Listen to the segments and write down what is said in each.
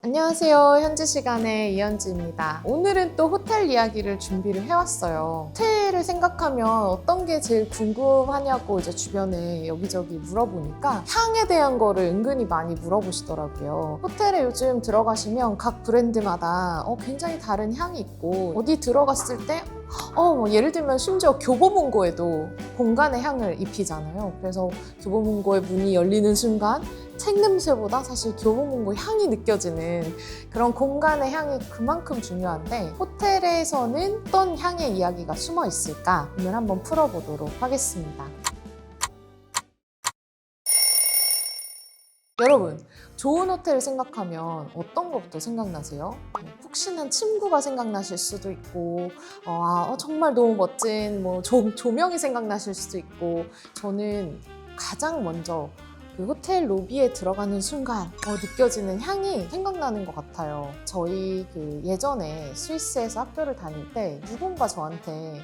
안녕하세요. 현지 시간의 이현지입니다. 오늘은 또 호텔 이야기를 준비를 해왔어요. 호텔을 생각하면 어떤 게 제일 궁금하냐고 이제 주변에 여기저기 물어보니까 향에 대한 거를 은근히 많이 물어보시더라고요. 호텔에 요즘 들어가시면 각 브랜드마다 굉장히 다른 향이 있고 어디 들어갔을 때 예를 들면 심지어 교보문고에도 공간의 향을 입히잖아요. 그래서 교보문고의 문이 열리는 순간 책 냄새보다 사실 교보문고 향이 느껴지는 그런 공간의 향이 그만큼 중요한데 호텔에서는 어떤 향의 이야기가 숨어 있을까? 오늘 한번 풀어보도록 하겠습니다. 여러분, 좋은 호텔을 생각하면 어떤 것부터 생각나세요? 푹신한 침구가 생각나실 수도 있고 정말 너무 멋진 조명이 생각나실 수도 있고 저는 가장 먼저 그 호텔 로비에 들어가는 순간 느껴지는 향이 생각나는 것 같아요. 저희 예전에 스위스에서 학교를 다닐 때 누군가 저한테 A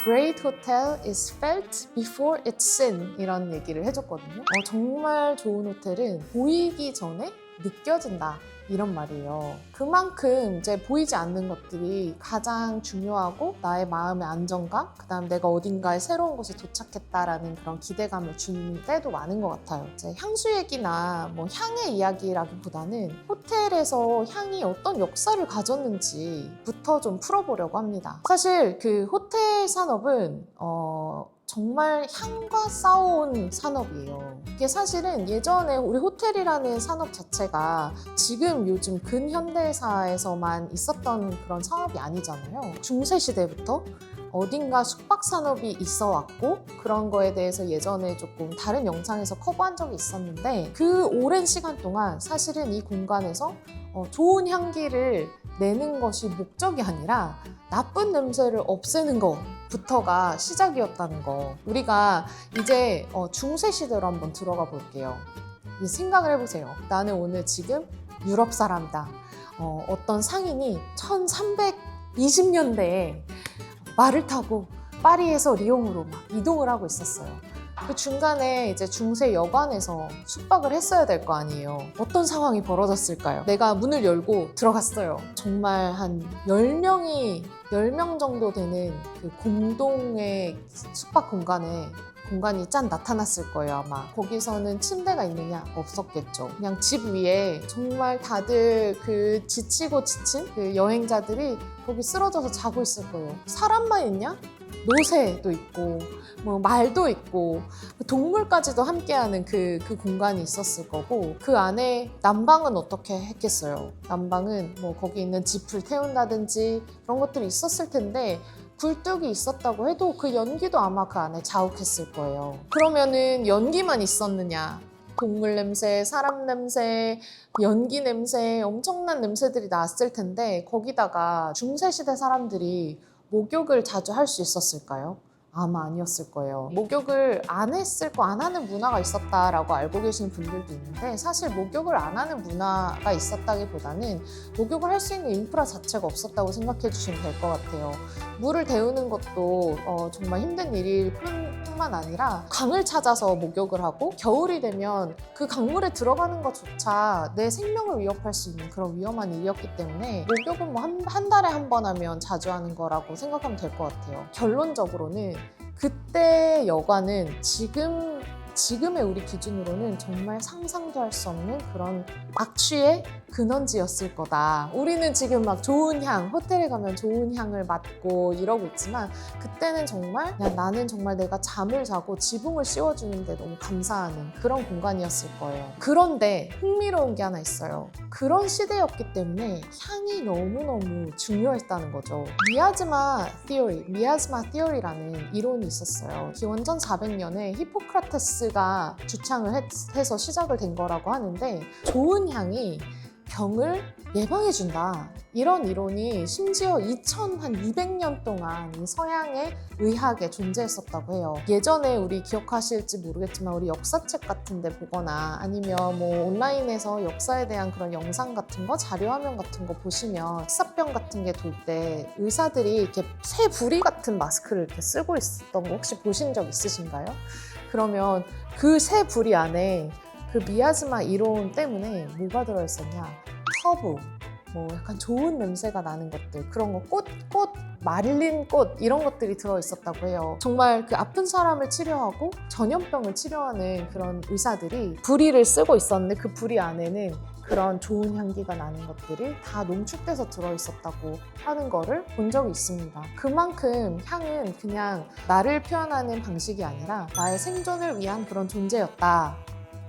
great hotel is felt before it's seen 이런 얘기를 해줬거든요. 정말 좋은 호텔은 보이기 전에 느껴진다. 이런 말이에요. 그만큼 이제 보이지 않는 것들이 가장 중요하고 나의 마음의 안정감, 그다음 내가 어딘가에 새로운 곳에 도착했다라는 그런 기대감을 주는 때도 많은 것 같아요. 이제 향수 얘기나 향의 이야기라기보다는 호텔에서 향이 어떤 역사를 가졌는지부터 좀 풀어보려고 합니다. 사실 그 호텔 산업은 정말 향과 싸워온 산업이에요. 이게 사실은 예전에 우리 호텔이라는 산업 자체가 지금 요즘 근현대사에서만 있었던 그런 산업이 아니잖아요. 중세시대부터 어딘가 숙박 산업이 있어 왔고 그런 거에 대해서 예전에 조금 다른 영상에서 커버한 적이 있었는데 그 오랜 시간 동안 사실은 이 공간에서 좋은 향기를 내는 것이 목적이 아니라 나쁜 냄새를 없애는 것부터가 시작이었다는 거. 우리가 이제 중세시대로 한번 들어가 볼게요. 생각을 해보세요. 나는 오늘 지금 유럽 사람이다. 어떤 상인이 1320년대에 말을 타고 파리에서 리옹으로 막 이동을 하고 있었어요. 그 중간에 이제 중세 여관에서 숙박을 했어야 될 거 아니에요. 어떤 상황이 벌어졌을까요? 내가 문을 열고 들어갔어요. 정말 한 10명 정도 되는 그 공동의 숙박 공간이 짠 나타났을 거예요, 아마. 거기서는 침대가 있느냐? 없었겠죠. 그냥 집 위에 정말 다들 그 지치고 지친 그 여행자들이 거기 쓰러져서 자고 있을 거예요. 사람만 있냐? 노새도 있고 말도 있고 동물까지도 함께하는 그 공간이 있었을 거고 그 안에 난방은 어떻게 했겠어요? 난방은 거기 있는 짚을 태운다든지 그런 것들이 있었을 텐데 굴뚝이 있었다고 해도 그 연기도 아마 그 안에 자욱했을 거예요. 그러면은 연기만 있었느냐? 동물 냄새, 사람 냄새, 연기 냄새, 엄청난 냄새들이 났을 텐데 거기다가 중세시대 사람들이 목욕을 자주 할 수 있었을까요? 아마 아니었을 거예요. 목욕을 안 하는 문화가 있었다라고 알고 계시는 분들도 있는데 사실 목욕을 안 하는 문화가 있었다기보다는 목욕을 할 수 있는 인프라 자체가 없었다고 생각해 주시면 될 것 같아요. 물을 데우는 것도 정말 힘든 일일 뿐만 아니라 강을 찾아서 목욕을 하고 겨울이 되면 그 강물에 들어가는 것조차 내 생명을 위협할 수 있는 그런 위험한 일이었기 때문에 목욕은 한 달에 한 번 하면 자주 하는 거라고 생각하면 될 것 같아요. 결론적으로는 그때 여관은 지금의 우리 기준으로는 정말 상상도 할 수 없는 그런 악취의 근원지였을 거다. 우리는 지금 막 좋은 향, 호텔에 가면 좋은 향을 맡고 이러고 있지만 그때는 정말 나는 정말 내가 잠을 자고 지붕을 씌워주는데 너무 감사하는 그런 공간이었을 거예요. 그런데 흥미로운 게 하나 있어요. 그런 시대였기 때문에 향이 너무너무 중요했다는 거죠. 미아즈마 티어리라는 이론이 있었어요. 기원전 400년에 히포크라테스가 주창을 해서 시작을 된 거라고 하는데 좋은 향이 병을 예방해준다. 이런 이론이 심지어 2200년 동안 이 서양의 의학에 존재했었다고 해요. 예전에 우리 기억하실지 모르겠지만 우리 역사책 같은 데 보거나 아니면 온라인에서 역사에 대한 그런 영상 같은 거, 자료 화면 같은 거 보시면 흑사병 같은 게 돌 때 의사들이 이렇게 새 부리 같은 마스크를 이렇게 쓰고 있었던 거 혹시 보신 적 있으신가요? 그러면 그 새 부리 안에 그 미아즈마 이론 때문에 뭐가 들어있었냐? 허브, 뭐 약간 좋은 냄새가 나는 것들, 그런 거, 꽃, 말린 꽃 이런 것들이 들어있었다고 해요. 정말 그 아픈 사람을 치료하고 전염병을 치료하는 그런 의사들이 부리를 쓰고 있었는데 그 부리 안에는 그런 좋은 향기가 나는 것들이 다 농축돼서 들어있었다고 하는 거를 본 적이 있습니다. 그만큼 향은 그냥 나를 표현하는 방식이 아니라 나의 생존을 위한 그런 존재였다.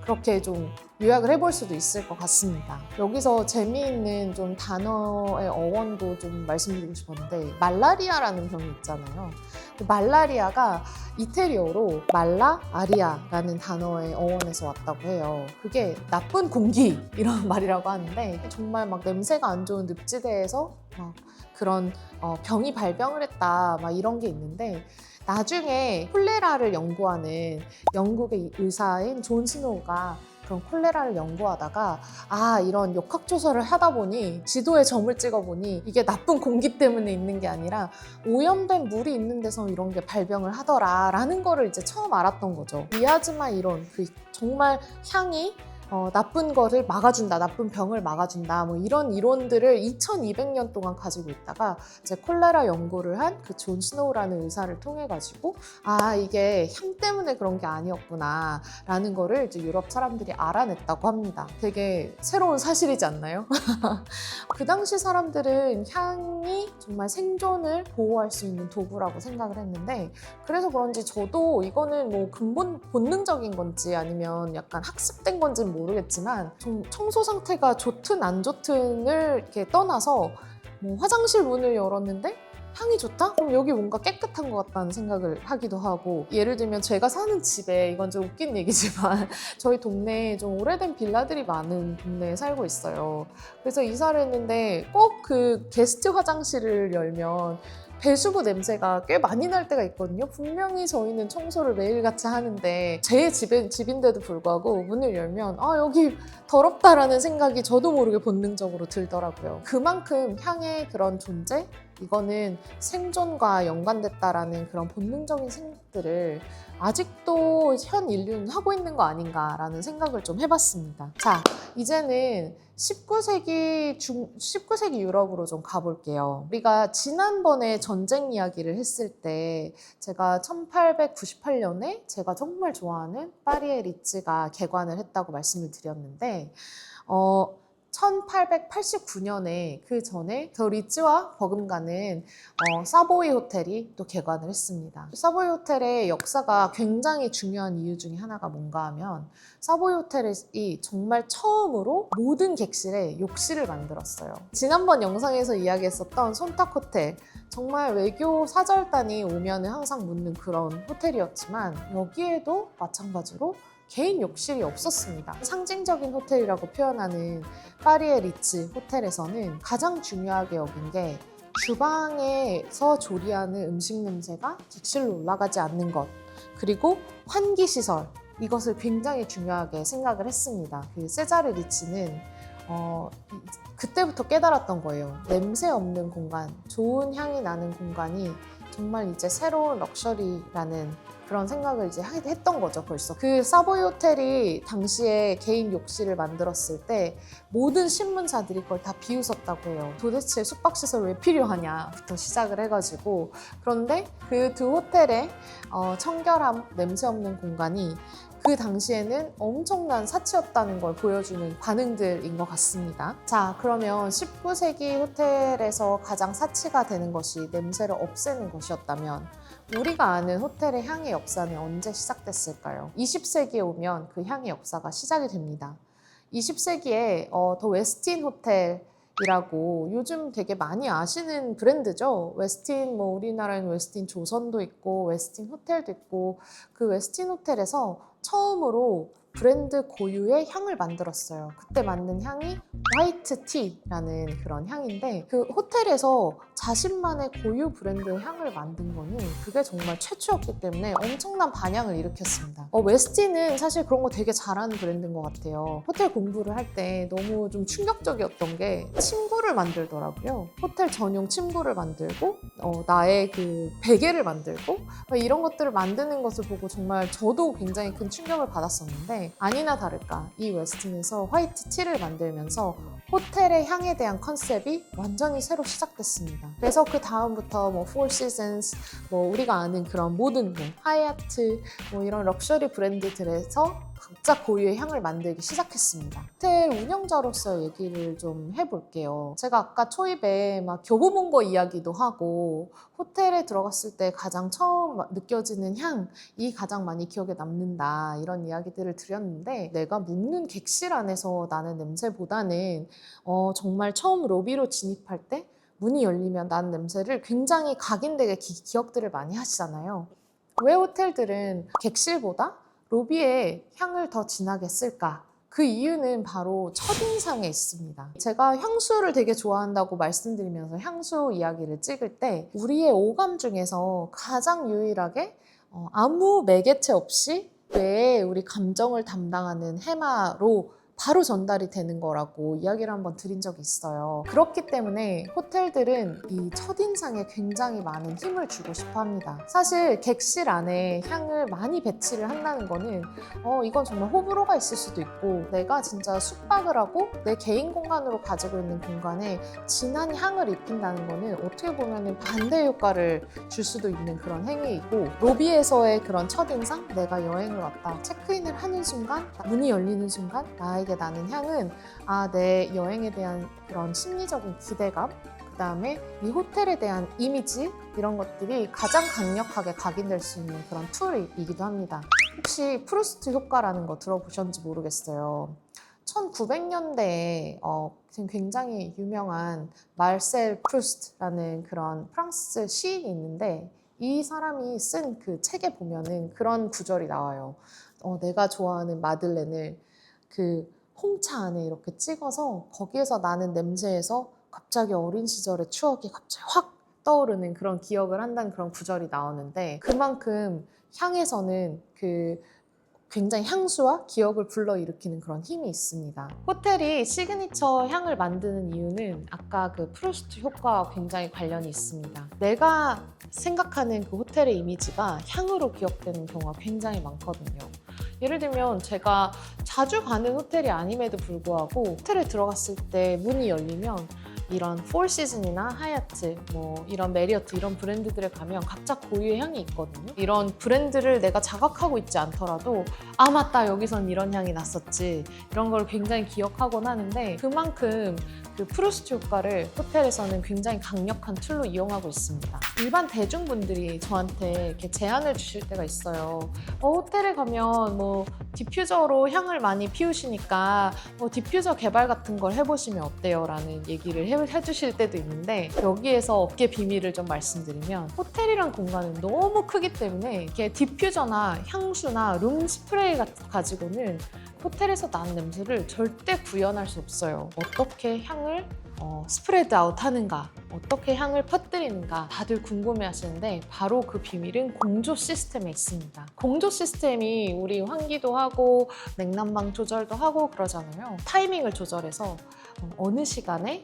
그렇게 좀 요약을 해볼 수도 있을 것 같습니다. 여기서 재미있는 좀 단어의 어원도 좀 말씀드리고 싶었는데, 말라리아라는 병이 있잖아요. 말라리아가 이태리어로 말라 아리아라는 단어의 어원에서 왔다고 해요. 그게 나쁜 공기 이런 말이라고 하는데, 정말 막 냄새가 안 좋은 늪지대에서 막 그런 병이 발병을 했다 막 이런 게 있는데, 나중에 콜레라를 연구하는 영국의 의사인 존 스노우가 그런 콜레라를 연구하다가 이런 역학조사를 하다 보니 지도에 점을 찍어보니 이게 나쁜 공기 때문에 있는 게 아니라 오염된 물이 있는 데서 이런 게 발병을 하더라 라는 거를 이제 처음 알았던 거죠. 미아즈마 이론, 그 정말 향이 나쁜 거를 막아준다, 나쁜 병을 막아준다, 뭐 이런 이론들을 2200년 동안 가지고 있다가 이제 콜레라 연구를 한 그 존 스노우라는 의사를 통해 가지고 이게 향 때문에 그런 게 아니었구나 라는 거를 이제 유럽 사람들이 알아냈다고 합니다. 되게 새로운 사실이지 않나요? 그 당시 사람들은 향이 정말 생존을 보호할 수 있는 도구라고 생각을 했는데, 그래서 그런지 저도 이거는 뭐 근본 본능적인 건지 아니면 약간 학습된 건지는 모르겠지만 좀 청소 상태가 좋든 안 좋든을 이렇게 떠나서 뭐 화장실 문을 열었는데 향이 좋다? 그럼 여기 뭔가 깨끗한 것 같다는 생각을 하기도 하고, 예를 들면 제가 사는 집에, 이건 좀 웃긴 얘기지만 저희 동네에 좀 오래된 빌라들이 많은 동네에 살고 있어요. 그래서 이사를 했는데 꼭 그 게스트 화장실을 열면 배수구 냄새가 꽤 많이 날 때가 있거든요. 분명히 저희는 청소를 매일같이 하는데 제 집인데도 불구하고 문을 열면 여기 더럽다라는 생각이 저도 모르게 본능적으로 들더라고요. 그만큼 향의 그런 존재? 이거는 생존과 연관됐다라는 그런 본능적인 생각들을 아직도 현 인류는 하고 있는 거 아닌가라는 생각을 좀 해봤습니다. 자, 이제는 19세기 유럽으로 좀 가볼게요. 우리가 지난번에 전쟁 이야기를 했을 때 제가 1898년에 제가 정말 좋아하는 파리의 리츠가 개관을 했다고 말씀을 드렸는데 1889년에 그 전에 그 리츠와 버금가는 사보이 호텔이 또 개관을 했습니다. 사보이 호텔의 역사가 굉장히 중요한 이유 중에 하나가 뭔가 하면, 사보이 호텔이 정말 처음으로 모든 객실에 욕실을 만들었어요. 지난번 영상에서 이야기했었던 손탁 호텔, 정말 외교 사절단이 오면 항상 묻는 그런 호텔이었지만 여기에도 마찬가지로 개인 욕실이 없었습니다. 상징적인 호텔이라고 표현하는 파리의 리츠 호텔에서는 가장 중요하게 여긴 게 주방에서 조리하는 음식 냄새가 객실로 올라가지 않는 것, 그리고 환기시설, 이것을 굉장히 중요하게 생각을 했습니다. 그 세자르 리츠는 그때부터 깨달았던 거예요. 냄새 없는 공간, 좋은 향이 나는 공간이 정말 이제 새로운 럭셔리라는 그런 생각을 이제 했던 거죠, 벌써. 그 사보이 호텔이 당시에 개인 욕실을 만들었을 때 모든 신문사들이 그걸 다 비웃었다고 해요. 도대체 숙박시설 왜 필요하냐부터 시작을 해가지고. 그런데 그 두 호텔의 청결함, 냄새 없는 공간이 그 당시에는 엄청난 사치였다는 걸 보여주는 반응들인 것 같습니다. 자, 그러면 19세기 호텔에서 가장 사치가 되는 것이 냄새를 없애는 것이었다면 우리가 아는 호텔의 향의 역사는 언제 시작됐을까요? 20세기에 오면 그 향의 역사가 시작이 됩니다. 20세기에 더 웨스틴 호텔이라고 요즘 되게 많이 아시는 브랜드죠. 웨스틴, 뭐 우리나라에는 웨스틴 조선도 있고 웨스틴 호텔도 있고, 그 웨스틴 호텔에서 처음으로 브랜드 고유의 향을 만들었어요. 그때 만든 향이 화이트 티라는 그런 향인데, 그 호텔에서 자신만의 고유 브랜드의 향을 만든 거는 그게 정말 최초였기 때문에 엄청난 반향을 일으켰습니다. 웨스틴은 사실 그런 거 되게 잘하는 브랜드인 것 같아요. 호텔 공부를 할 때 너무 좀 충격적이었던 게 침구를 만들더라고요. 호텔 전용 침구를 만들고 나의 그 베개를 만들고 이런 것들을 만드는 것을 보고 정말 저도 굉장히 큰 충격을 받았었는데, 아니나 다를까 이 웨스틴에서 화이트 티를 만들면서 호텔의 향에 대한 컨셉이 완전히 새로 시작됐습니다. 그래서 그 다음부터 뭐 Four Seasons, 뭐 우리가 아는 그런 모든 뭐 하얏트, 뭐 이런 럭셔리 브랜드들에서 각자 고유의 향을 만들기 시작했습니다. 호텔 운영자로서 얘기를 좀 해볼게요. 제가 아까 초입에 막 교보문고 이야기도 하고 호텔에 들어갔을 때 가장 처음 느껴지는 향이 가장 많이 기억에 남는다 이런 이야기들을 드렸는데, 내가 묵는 객실 안에서 나는 냄새보다는 정말 처음 로비로 진입할 때 문이 열리면 나는 냄새를 굉장히 각인되게 기억들을 많이 하시잖아요. 왜 호텔들은 객실보다 로비에 향을 더 진하게 쓸까? 그 이유는 바로 첫인상에 있습니다. 제가 향수를 되게 좋아한다고 말씀드리면서 향수 이야기를 찍을 때 우리의 오감 중에서 가장 유일하게 아무 매개체 없이 뇌에 우리 감정을 담당하는 해마로 바로 전달이 되는 거라고 이야기를 한번 드린 적이 있어요. 그렇기 때문에 호텔들은 이 첫인상에 굉장히 많은 힘을 주고 싶어 합니다. 사실 객실 안에 향을 많이 배치를 한다는 거는 이건 정말 호불호가 있을 수도 있고, 내가 진짜 숙박을 하고 내 개인 공간으로 가지고 있는 공간에 진한 향을 입힌다는 거는 어떻게 보면 반대 효과를 줄 수도 있는 그런 행위이고, 로비에서의 그런 첫인상, 내가 여행을 왔다 체크인을 하는 순간, 문이 열리는 순간 나에게 나는 향은 내 여행에 대한 그런 심리적인 기대감, 그 다음에 이 호텔에 대한 이미지, 이런 것들이 가장 강력하게 각인될 수 있는 그런 툴이기도 합니다. 혹시 프루스트 효과라는 거 들어보셨는지 모르겠어요. 1900년대에 굉장히 유명한 말셀 프루스트라는 그런 프랑스 시인이 있는데, 이 사람이 쓴 그 책에 보면은 그런 구절이 나와요. 내가 좋아하는 마들렌을 그 홍차 안에 이렇게 찍어서 거기에서 나는 냄새에서 갑자기 어린 시절의 추억이 갑자기 확 떠오르는 그런 기억을 한다는 그런 구절이 나오는데, 그만큼 향에서는 굉장히 향수와 기억을 불러일으키는 그런 힘이 있습니다. 호텔이 시그니처 향을 만드는 이유는 아까 그 프루스트 효과와 굉장히 관련이 있습니다. 내가 생각하는 그 호텔의 이미지가 향으로 기억되는 경우가 굉장히 많거든요. 예를 들면 제가 자주 가는 호텔이 아님에도 불구하고 호텔에 들어갔을 때 문이 열리면 이런 포시즌이나 하얏트, 뭐 이런 메리어트 이런 브랜드들에 가면 각자 고유의 향이 있거든요. 이런 브랜드를 내가 자각하고 있지 않더라도 맞다, 여기선 이런 향이 났었지, 이런 걸 굉장히 기억하곤 하는데, 그만큼 그 프루스트 효과를 호텔에서는 굉장히 강력한 툴로 이용하고 있습니다. 일반 대중분들이 저한테 이렇게 제안을 주실 때가 있어요. 호텔에 가면 뭐 디퓨저로 향을 많이 피우시니까 디퓨저 개발 같은 걸 해보시면 어때요? 라는 얘기를 해주실 때도 있는데, 여기에서 업계 비밀을 좀 말씀드리면, 호텔이란 공간은 너무 크기 때문에 이렇게 디퓨저나 향수나 룸 스프레이 가지고는 호텔에서 나는 냄새를 절대 구현할 수 없어요. 어떻게 향을 스프레드 아웃 하는가, 어떻게 향을 퍼뜨리는가 다들 궁금해 하시는데, 바로 그 비밀은 공조 시스템에 있습니다. 공조 시스템이 우리 환기도 하고 냉난방 조절도 하고 그러잖아요. 타이밍을 조절해서 어느 시간에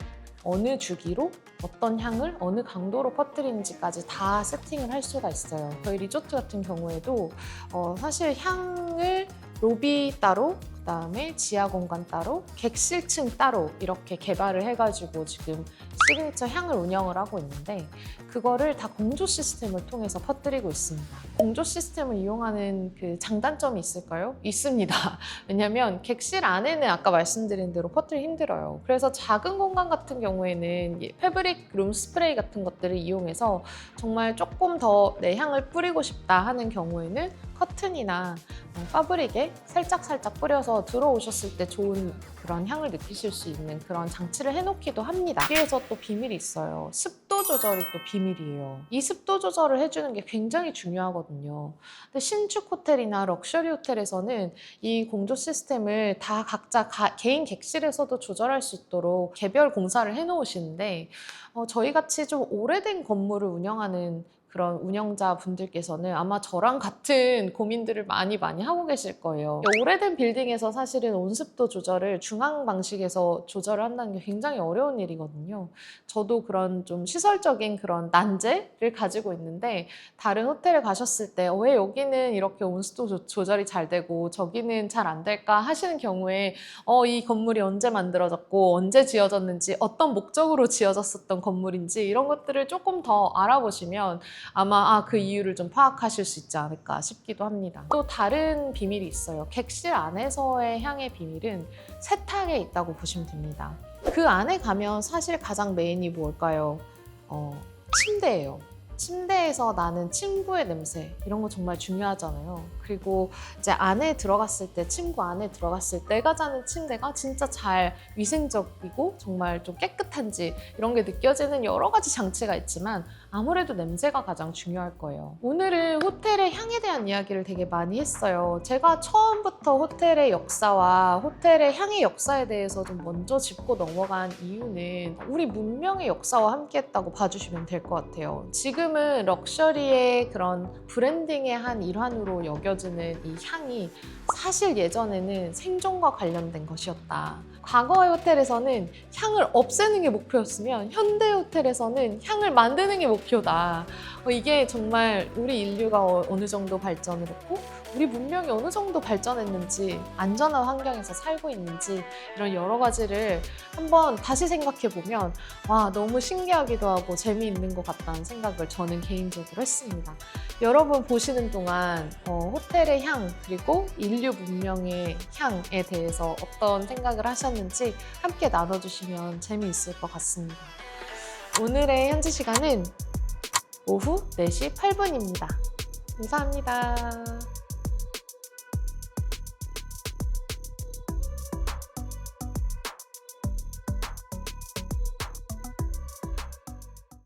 어느 주기로 어떤 향을 어느 강도로 퍼뜨리는지까지 다 세팅을 할 수가 있어요. 저희 리조트 같은 경우에도 사실 향을 로비 따로, 그다음에 지하 공간 따로, 객실층 따로 이렇게 개발을 해가지고 지금 시그니처 향을 운영을 하고 있는데, 그거를 다 공조 시스템을 통해서 퍼뜨리고 있습니다. 공조 시스템을 이용하는 그 장단점이 있을까요? 있습니다. 왜냐면 객실 안에는 아까 말씀드린 대로 퍼뜨리기 힘들어요. 그래서 작은 공간 같은 경우에는 패브릭 룸 스프레이 같은 것들을 이용해서 정말 조금 더 내 향을 뿌리고 싶다 하는 경우에는 커튼이나 파브릭에 살짝 뿌려서 들어오셨을 때 좋은 그런 향을 느끼실 수 있는 그런 장치를 해놓기도 합니다. 여기에서 또 비밀이 있어요. 습도 조절이 또 비밀이에요. 이 습도 조절을 해주는 게 굉장히 중요하거든요. 근데 신축 호텔이나 럭셔리 호텔에서는 이 공조 시스템을 다 각자 개인 객실에서도 조절할 수 있도록 개별 공사를 해놓으시는데, 저희 같이 좀 오래된 건물을 운영하는 그런 운영자 분들께서는 아마 저랑 같은 고민들을 많이 하고 계실 거예요. 오래된 빌딩에서 사실은 온습도 조절을 중앙 방식에서 조절을 한다는 게 굉장히 어려운 일이거든요. 저도 그런 좀 시설적인 그런 난제를 가지고 있는데 다른 호텔에 가셨을 때 왜 여기는 이렇게 온습도 조절이 잘 되고 저기는 잘 안 될까 하시는 경우에 이 건물이 언제 만들어졌고 언제 지어졌는지 어떤 목적으로 지어졌었던 건물인지 이런 것들을 조금 더 알아보시면 아마 그 이유를 좀 파악하실 수 있지 않을까 싶기도 합니다. 또 다른 비밀이 있어요. 객실 안에서의 향의 비밀은 세탁에 있다고 보시면 됩니다. 그 안에 가면 사실 가장 메인이 뭘까요? 침대예요. 침대에서 나는 침구의 냄새 이런 거 정말 중요하잖아요. 그리고 이제 안에 들어갔을 때 침구 안에 들어갔을 때 내가 자는 침대가 진짜 잘 위생적이고 정말 좀 깨끗한지 이런 게 느껴지는 여러 가지 장치가 있지만 아무래도 냄새가 가장 중요할 거예요. 오늘은 호텔의 향에 대한 이야기를 되게 많이 했어요. 제가 처음부터 호텔의 역사와 호텔의 향의 역사에 대해서 좀 먼저 짚고 넘어간 이유는 우리 문명의 역사와 함께 했다고 봐주시면 될 것 같아요. 지금은 럭셔리의 그런 브랜딩의 한 일환으로 여겨지는 이 향이 사실 예전에는 생존과 관련된 것이었다. 과거의 호텔에서는 향을 없애는 게 목표였으면 현대 호텔에서는 향을 만드는 게 목표다. 이게 정말 우리 인류가 어느 정도 발전을 했고 우리 문명이 어느 정도 발전했는지 안전한 환경에서 살고 있는지 이런 여러 가지를 한번 다시 생각해 보면 와 너무 신기하기도 하고 재미있는 것 같다는 생각을 저는 개인적으로 했습니다. 여러분 보시는 동안 호텔의 향 그리고 인류 문명의 향에 대해서 어떤 생각을 하셨는지 함께 나눠주시면 재미있을 것 같습니다. 오늘의 현지 시간은 오후 4시 8분입니다. 감사합니다.